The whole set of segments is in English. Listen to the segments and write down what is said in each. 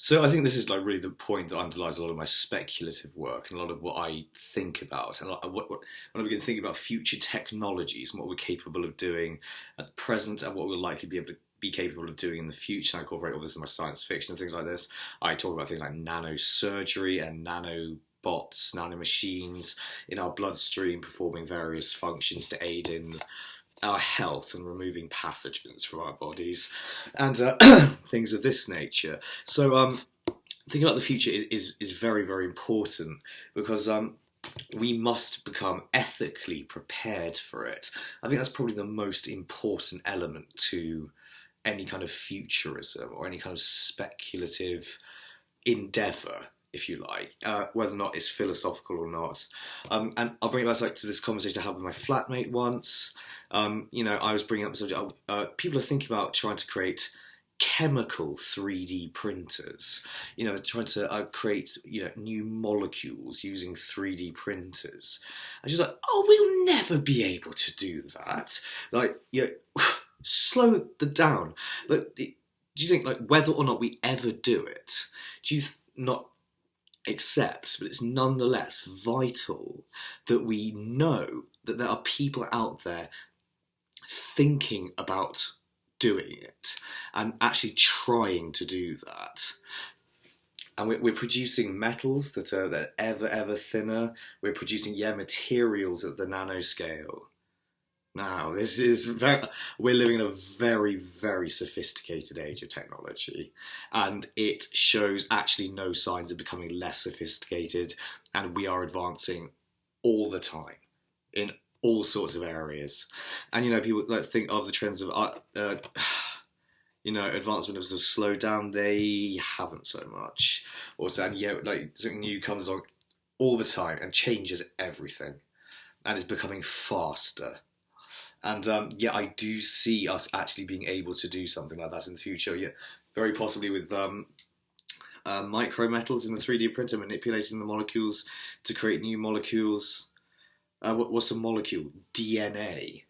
So I think this is like really the point that underlies a lot of my speculative work and a lot of what I think about, and when I begin thinking about future technologies and what we're capable of doing at the present and what we'll likely be able to be capable of doing in the future. And I incorporate all this in my science fiction and things like this. I talk about things like nanosurgery and nanobots, nanomachines in our bloodstream performing various functions to aid in our health and removing pathogens from our bodies and things of this nature. So thinking about the future is very, very important because we must become ethically prepared for it. I think that's probably the most important element to any kind of futurism or any kind of speculative endeavour, if you like, whether or not it's philosophical or not. And I'll bring it back to this conversation I had with my flatmate once. I was bringing up the subject. People are thinking about trying to create chemical 3D printers. They're trying to create new molecules using 3D printers. And she's like, "Oh, we'll never be able to do that." Like, slow down. But do you think, like, whether or not we ever do it, do you not accept, but it's nonetheless vital that we know that there are people out there thinking about doing it and actually trying to do that? And we're producing metals that are ever thinner. We're producing materials at the nanoscale. Now, we're living in a very, very sophisticated age of technology, and it shows actually no signs of becoming less sophisticated, and we are advancing all the time in all sorts of areas. And, people think of the trends of, advancement have sort of slowed down. They haven't so much. Also, and something new comes along all the time and changes everything, and is becoming faster. And I do see us actually being able to do something like that in the future. Yeah, very possibly with micrometals in the 3D printer, manipulating the molecules to create new molecules. What's a molecule? DNA.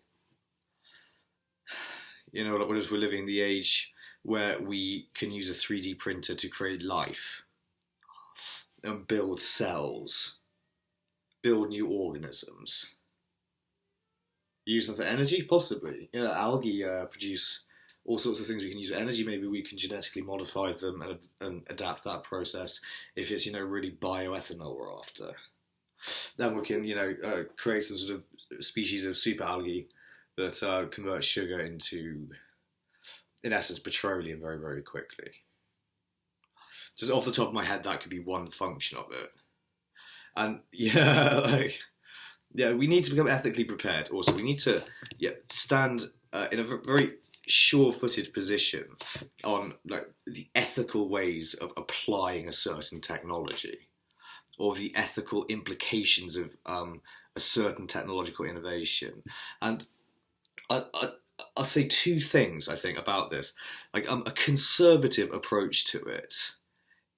What if we're living in the age where we can use a 3D printer to create life and build cells, build new organisms? Use them for energy? Possibly. Algae produce all sorts of things we can use for energy. Maybe we can genetically modify them and adapt that process if it's, really bioethanol we're after. Then we can, create some sort of species of super algae that converts sugar into, in essence, petroleum very, very quickly. Just off the top of my head, that could be one function of it. And we need to become ethically prepared. Also, we need to stand in a very sure-footed position on the ethical ways of applying a certain technology, or the ethical implications of a certain technological innovation. And I'll say two things I think about this. A conservative approach to it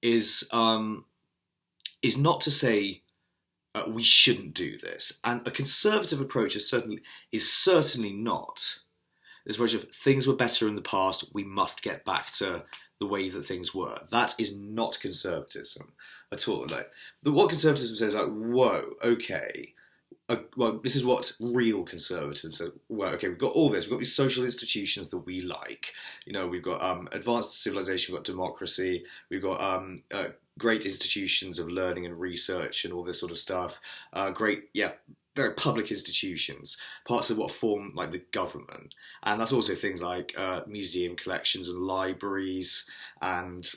is not to say we shouldn't do this, and a conservative approach is certainly not this approach of things were better in the past, we must get back to the way that things were. That is not conservatism at all. What conservatism says, whoa, okay, this is what real conservatism says. Well, okay, we've got all this. We've got these social institutions that we like. We've got advanced civilization. We've got democracy. We've got great institutions of learning and research and all this sort of stuff. Very public institutions, parts of what form the government. And that's also things like museum collections and libraries and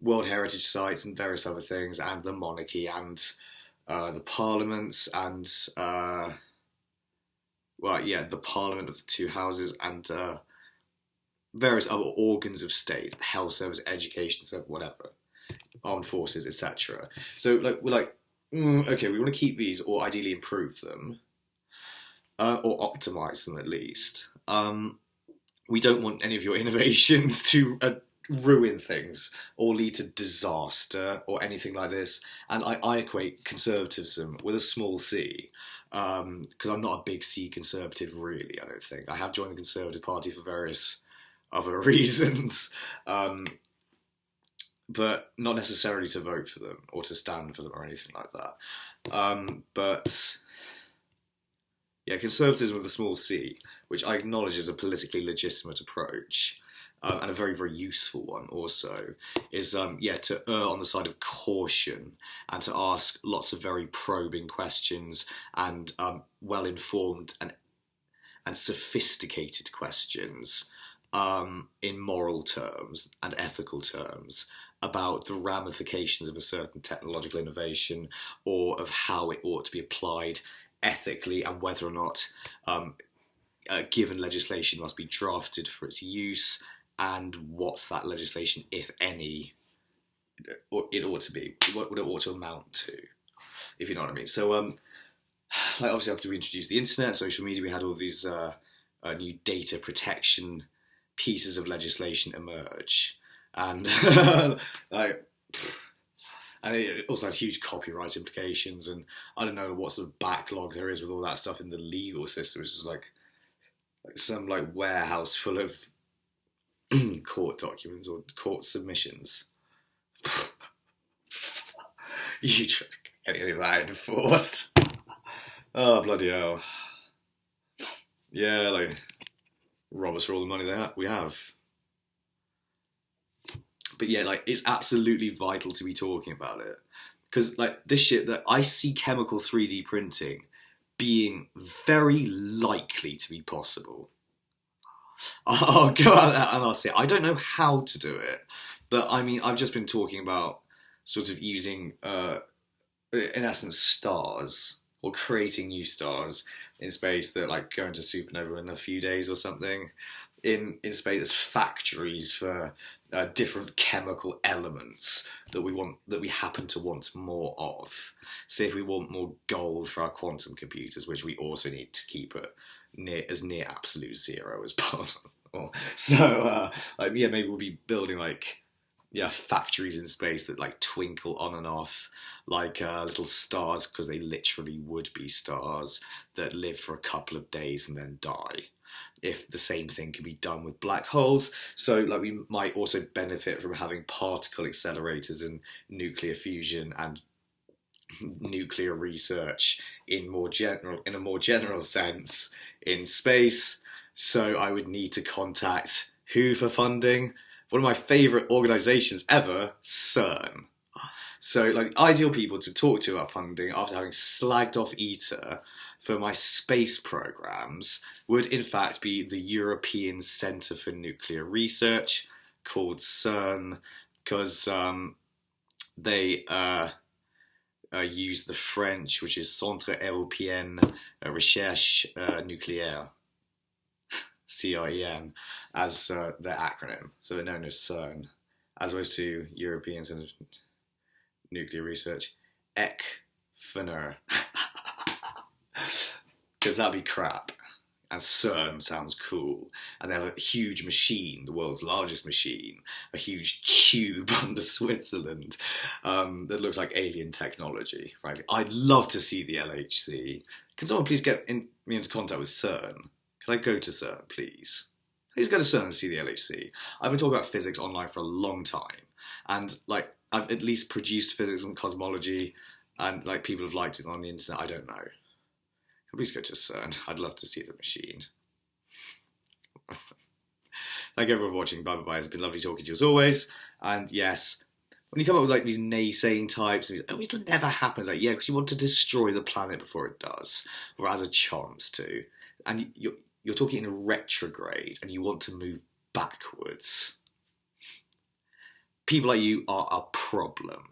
World Heritage Sites and various other things, and the monarchy and the parliaments and the parliament of the two houses and various other organs of state, health service, education service, whatever, armed forces, etc. So we're okay, we want to keep these or ideally improve them or optimize them at least. We don't want any of your innovations to ruin things or lead to disaster or anything like this. And I equate conservatism with a small c, because I'm not a big C conservative really, I don't think. I have joined the Conservative Party for various other reasons, but not necessarily to vote for them or to stand for them or anything like that. But yeah, conservatism with a small c, which I acknowledge is a politically legitimate approach, and a very, very useful one also, is to err on the side of caution and to ask lots of very probing questions and well-informed and sophisticated questions in moral terms and ethical terms about the ramifications of a certain technological innovation or of how it ought to be applied ethically and whether or not given legislation must be drafted for its use and what that legislation, if any, it ought to be, what it ought to amount to, if you know what I mean. So, like obviously after we introduced the internet, social media, we had all these new data protection pieces of legislation emerge, and like, and it also had huge copyright implications, and I don't know what sort of backlog there is with all that stuff in the legal system. It's just like some like warehouse full of court documents or court submissions. You try to get any of that enforced? Oh bloody hell! Yeah, like rob us for all the money we have. But yeah, like it's absolutely vital to be talking about it because like this shit that I see chemical 3D printing being very likely to be possible. I'll go out there and I'll say I don't know how to do it, but I mean I've just been talking about sort of using, in essence, stars or creating new stars in space that like go into supernova in a few days or something. In space as factories for different chemical elements that we happen to want more of. Say if we want more gold for our quantum computers, which we also need to keep at as near absolute zero as possible. So maybe we'll be building factories in space that like twinkle on and off like little stars, because they literally would be stars that live for a couple of days and then die. If the same thing can be done with black holes. So like we might also benefit from having particle accelerators and nuclear fusion and nuclear research in a more general sense in space. So I would need to contact who for funding? One of my favourite organisations ever, CERN. So like ideal people to talk to about funding after having slagged off ITER for my space programmes would in fact be the European Centre for Nuclear Research, called CERN, because they use the French, which is Centre Européen Recherche Nucléaire, CERN, as their acronym. So they're known as CERN, as opposed to European Centre for Nuclear Research, ECFNR. Because that'd be crap. And CERN sounds cool. And they have a huge machine, the world's largest machine, a huge tube under Switzerland that looks like alien technology, frankly. I'd love to see the LHC. Can someone please get me into contact with CERN? Can I go to CERN, please? Please go to CERN and see the LHC. I've been talking about physics online for a long time. And like I've at least produced physics and cosmology, and like people have liked it on the internet. I don't know. Please go to CERN. I'd love to see the machine. Thank you everyone for watching. Bye bye. It's been lovely talking to you as always. And yes, when you come up with like these naysaying types, it'll never happen. It's like, yeah, because you want to destroy the planet before it does, or has a chance to. And you're talking in retrograde, and you want to move backwards. People like you are a problem.